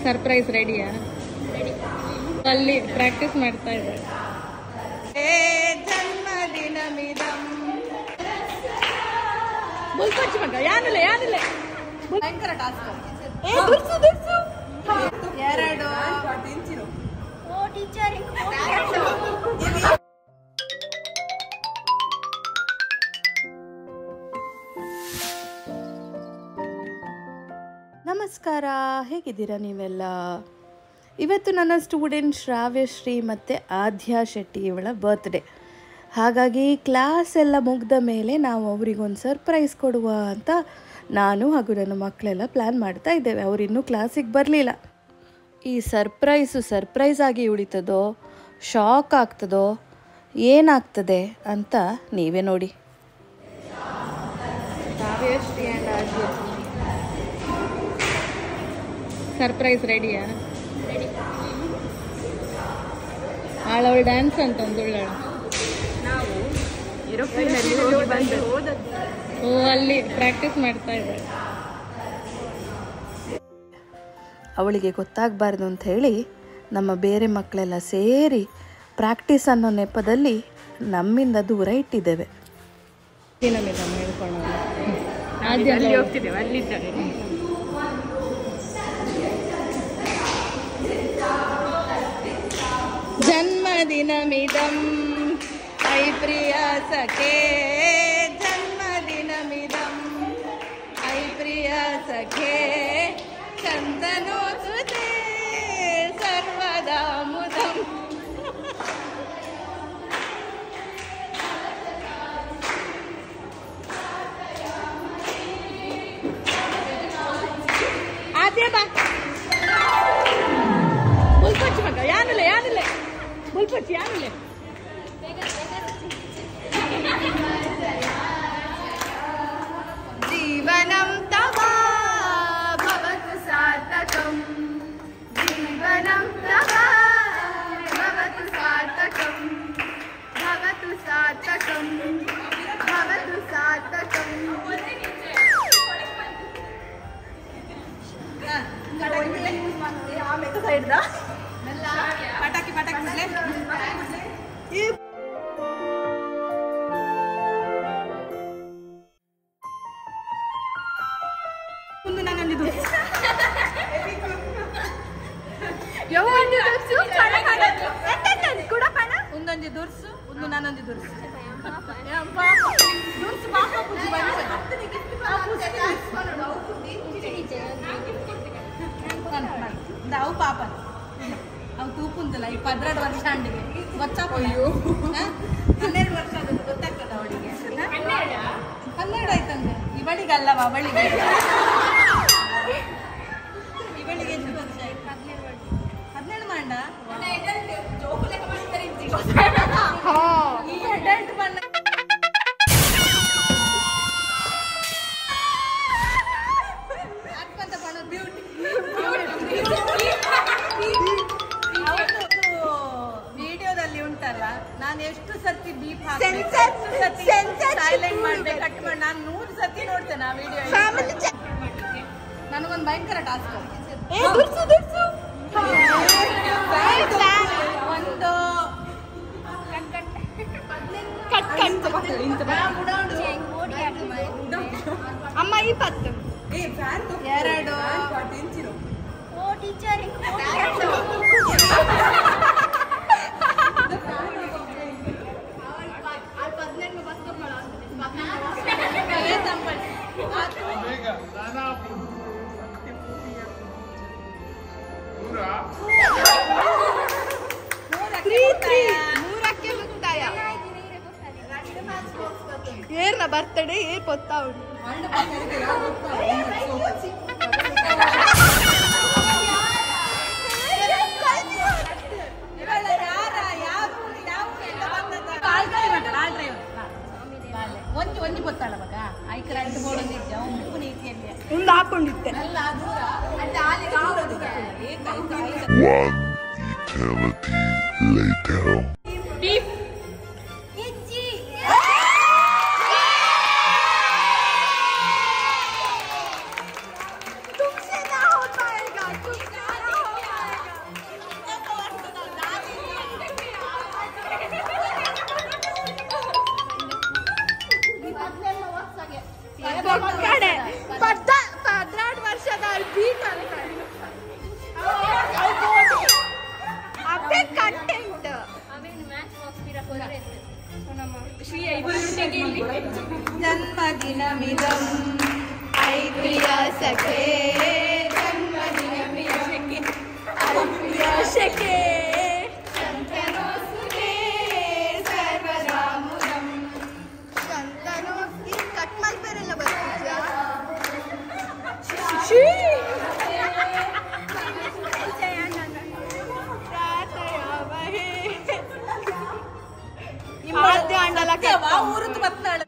Surprise ರೆಡಿಯಾ? ಅಲ್ಲಿ practice ಮಾಡ್ತಾ ಇದ್ದಾರೆ. ಜನ್ಮದಿನಮಿದಂ ಬುಲ್ಪಚ್ಚಿ ಮಗ ಯಾನಿಲ್ಲ ಯಾನಿಲ್ಲ ಭಯಂಕರ ಟಾಸ್ಕ್. ಎರಡು ನಮಸ್ಕಾರ, ಹೇಗಿದ್ದೀರಾ ನೀವೆಲ್ಲ? ಇವತ್ತು ನನ್ನ ಸ್ಟೂಡೆಂಟ್ ಶ್ರಾವ್ಯಶ್ರೀ ಮತ್ತು ಆದ್ಯಾ ಶೆಟ್ಟಿ ಇವಳ ಬರ್ತ್ಡೇ. ಹಾಗಾಗಿ ಕ್ಲಾಸ್ ಎಲ್ಲ ಮುಗಿದ ಮೇಲೆ ನಾವು ಅವರಿಗೊಂದು ಸರ್ಪ್ರೈಸ್ ಕೊಡುವ ಅಂತ ನಾನು ಹಾಗೂ ನನ್ನ ಮಕ್ಕಳೆಲ್ಲ ಪ್ಲ್ಯಾನ್ ಮಾಡ್ತಾ ಇದ್ದೇವೆ. ಅವರಿನ್ನೂ ಕ್ಲಾಸಿಗೆ ಬರಲಿಲ್ಲ. ಈ ಸರ್ಪ್ರೈಸ್ ಆಗಿ ಉಳಿತದೋ, ಶಾಕ್ ಆಗ್ತದೋ, ಏನಾಗ್ತದೆ ಅಂತ ನೀವೇ ನೋಡಿ. ಶ್ರಾವ್ಯಶ್ರೀ ಆ್ಯಂಡ್ ಆದ್ಯಾ ಸರ್ಪ್ರೈಸ್ ರೆಡಿಯಾ? ಅವಳು ಡ್ಯಾನ್ಸ್ ಅಂತ ಒಂದುಳ್ಳ ನಾವು ಏರೋಪ್ಲೇನಲ್ಲಿ ಹೋಗಿ ಬಂದು ಅಲ್ಲಿ ಪ್ರಾಕ್ಟೀಸ್ ಮಾಡ್ತಾ ಇದ್ದಾರೆ. ಅವಳಿಗೆ ಗೊತ್ತಾಗಬಾರ್ದು ಅಂತ ಹೇಳಿ ನಮ್ಮ ಬೇರೆ ಮಕ್ಕಳೆಲ್ಲ ಸೇರಿ ಪ್ರಾಕ್ಟೀಸ್ ಅನ್ನೋ ನೆಪದಲ್ಲಿ ನಮ್ಮಿಂದ ದೂರ ಇಟ್ಟಿದ್ದೇವೆ. ಹೋಗ್ತಿದ್ದೇವೆ ಅಲ್ಲಿದ್ದಾರೆ. ಜನ್ಮದಿನಮಿದಂ ಐ ಪ್ರಿಯ ಸಖೇ, ಜನ್ಮದಿನಮಿದಂ ಐ ಪ್ರಿಯ ಸಖೇ, ಚಂದನೋಸುತೆ ಸರ್ವದಾ ಮುದಂ. ಆದ್ಯ ಬಾ ಬುಲ್ಪಚ್ಚಿ ಮಗ ಯಾನಿಲ್ಲ ಯಾನಿಲ್ಲ ಬುಲ್ಪಚ್ಚಿ ಯಾನಿಲ್ಲ. जीवनं तव भवतु सार्थकं, जीवनं तव भवतु सार्थकं, भवतु सार्थकं, भवतु सार्थकं. ಪಟಾಕಿ ಪಟಾಕಿ ಒಂದು ನಾನೊಂದಿದ್ದು ಒಂದೊಂದು ದುರ್ಸು ಒಂದು ನಾನೊಂದು ದುರ್ಸು ಅವು ಪಾಪ ಅವು ತೂಪುಂದಿಲ್ಲ. ಈ 12 ವರ್ಷ ಅಂಡಿಗೆ ಗೊತ್ತಾಯ್ತು. 12 ವರ್ಷ ಆಗೋದು ಗೊತ್ತಾಗ್ತದ ಅವಳಿಗೆ. 12 ಆಯ್ತಂದ್ರೆ ಇವಳಿಗಲ್ಲವ ಅವಳಿಗೆ. ಇವಳಿಗೆ ಎಷ್ಟು ವರ್ಷ ಆಯ್ತು? 17 ಮಾಡ ಈ ಅಡಲ್ಟ್ ಬಣ್ಣ ವಿಡಿಯೋದಲ್ಲಿ ಉಂಟಲ್ಲ, ನಾನು ಎಷ್ಟು ಸತಿ ಬೀಪ್ ಸೈಲೆಂಟ್ ಮಾಡ್ಬೇಕು, ಕಟ್ ಮಾಡಿ. ನಾನು 100 ಸತಿ ನೋಡ್ತೇನೆ ಆ ವಿಡಿಯೋ. ನನಗೊಂದು ಭಯಂಕರ ಟಾಸ್ಕ್. ಒಂದು ಅಮ್ಮ 20 ಎರಡು ಏರ್ನ ಬರ್ತಡೇ ಏರ್ ಪೊತ್ತಾ ಉಂಟು. ಒಂಜಿ ಗೊತ್ತಾಳ ಮಗ ಐಕರ ಅಂಟು ಬೋಡೊಂದಿದ್ದ ಉಪ್ಪು ನೀತಿಯಲ್ಲಿ ಒಂದು ಹಾಕೊಂಡಿದ್ದೆ. One eternity later. तुमसे ना हो पाएगा, तुमसे ना हो ಜನ್ಮದಿನಮಿದಂ ಪ್ರಿಯ ಸಖೇ ಶಕೆ ಶಂತನೋಸ್ಮಿ ಸರ್ವದಾಮುದಂ ಶಂತನೋಸ್ಮಿ ಕಟ್ ಮಾಡ್ತಾರಲ್ಲ ಬರ್ತಿದ್ಯಾ ಊರುದು ಬತ್ತಾಳ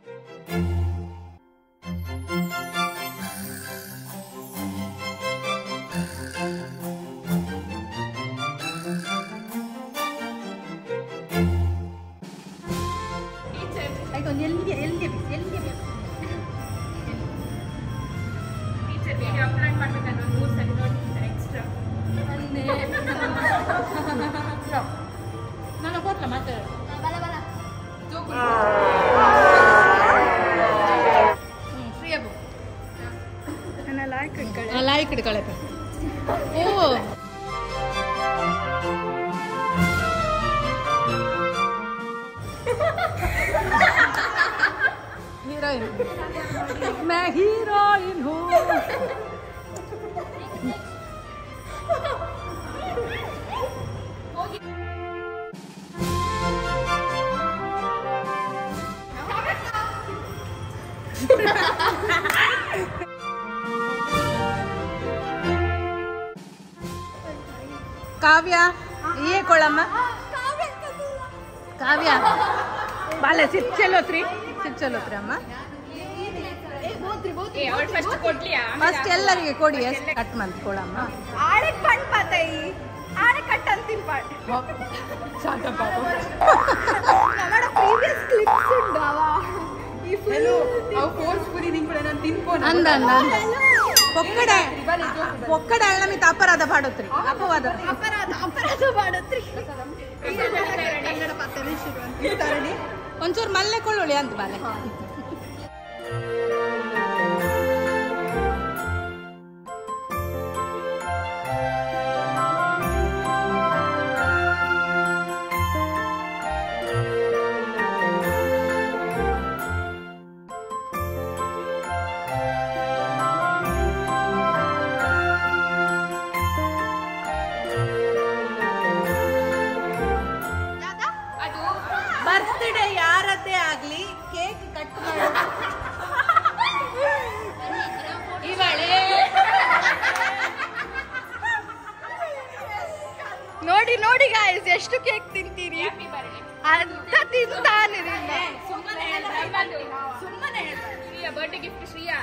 ನಾನು ಕೊಟ್ಟ ಮತ್ತೆ ಲಾಯ್ಕ್ ಇಡ್ಕಳೆ ಓ हीरोइन मैं हीरोइन हूँ ಕಾವ್ಯ ये कोळಮ್ಮ ಕಾವ್ಯ ಬಾಲೆ ಸಿಟ್ ಚಲೋತ್ರಿ ಅಮ್ಮ ಫಸ್ಟ್ ಎಲ್ಲರಿಗೆ ಕೊಡಿ ಎಷ್ಟು ಕಟ್ ಮಂತ್ ಕೊಳಮ್ಮ ಆಡೆ ಪಣ್ ಪಾತೈ ಆಡೆ ಕಟ್ ಅಂತಿನ್ ಪಾಟ್ ನಮ್ಮಡ ಪ್ರೀವಿಯಸ್ ಕ್ಲಿಪ್ಸ್ ಉಂಡಾವಾ ಈ ಫುಲ್ ಅವು ಫೋರ್ಸ್ಫುಲಿ ನಿಂಗೆ ನಾನು ತಿನ್ಕೊಂಡು ಅಂದ ಒಕ್ಕಡೆ ಅಲ್ಲ ಮಿತ ಅಪರಾಧ ಪಾಡೋತ್ರಿ ಅಪವಾದ ಅಪರಾಧ ಮಾಡತ್ರಿ ಕನ್ನಡ ಪಾತ್ರೆ ಶುರು ಅಂತ ಒಂಚೂರು ಮಲ್ಲೆ ಕೊಳ್ಳೊಳಿ ಅಂತ ಬಾಲೆ ಬರ್ತ್ಡೇ ಯಾರದ್ದೇ ಆಗ್ಲಿ ಕೇಕ್ ಕಟ್ ಮಾಡು ಇವಳೆ ನೋಡಿ ನೋಡಿ ಗಾಯ್ಸ್ ಎಷ್ಟು ಕೇಕ್ ತಿಂತೀರಿ ಅಂತ ತಿಂತಾನೆ ಬರ್ಡೇ ಗಿಫ್ಟ್ ಶ್ರೀಯಾ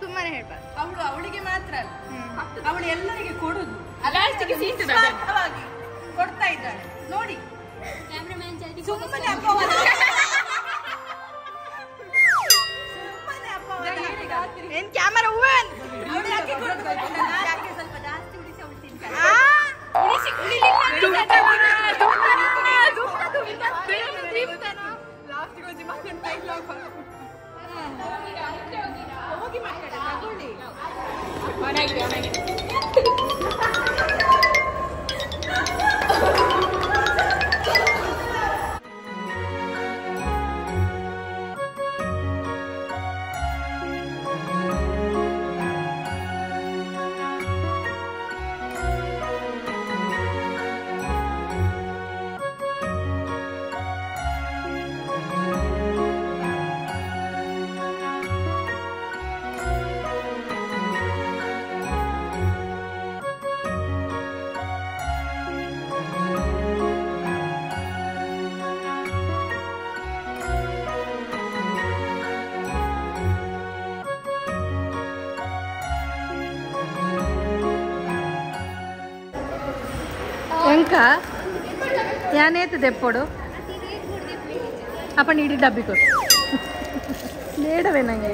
ಸುಮ್ಮನೆ ಹೇಳ್ಬಾರ್ದು ಅವಳಿಗೆ ಮಾತ್ರ ಅವಳು ಎಲ್ಲರಿಗೆ ಕೊಡುದು ಸ್ವಾರ್ಥವಾಗಿ ಕೊಡ್ತಾ ಇದ್ದಾಳೆ ನೋಡಿ ಸುಮ್ಮನೆ ಅಪವಾದ ಏನ್ ಕ್ಯಾಮರಾ ಹೂವನ್ ಯಾಕೆ ಸ್ವಲ್ಪ ಜಾಸ್ತಿ ಉಳಿಸಿ ಅವಳು ತಿಂತಾಳೆ ಹೋಗಿ ಮಾತಾಡ ತಗೊಳ್ಳಿ ಎಂಕ ಯಾನೇತು ದೆಪ್ಪೋಡು ಅಪ್ಪ ನೀಡಿ ಡಬ್ಬಿ ಕೊಡು ಬೇಡವೇ ನಂಗೆ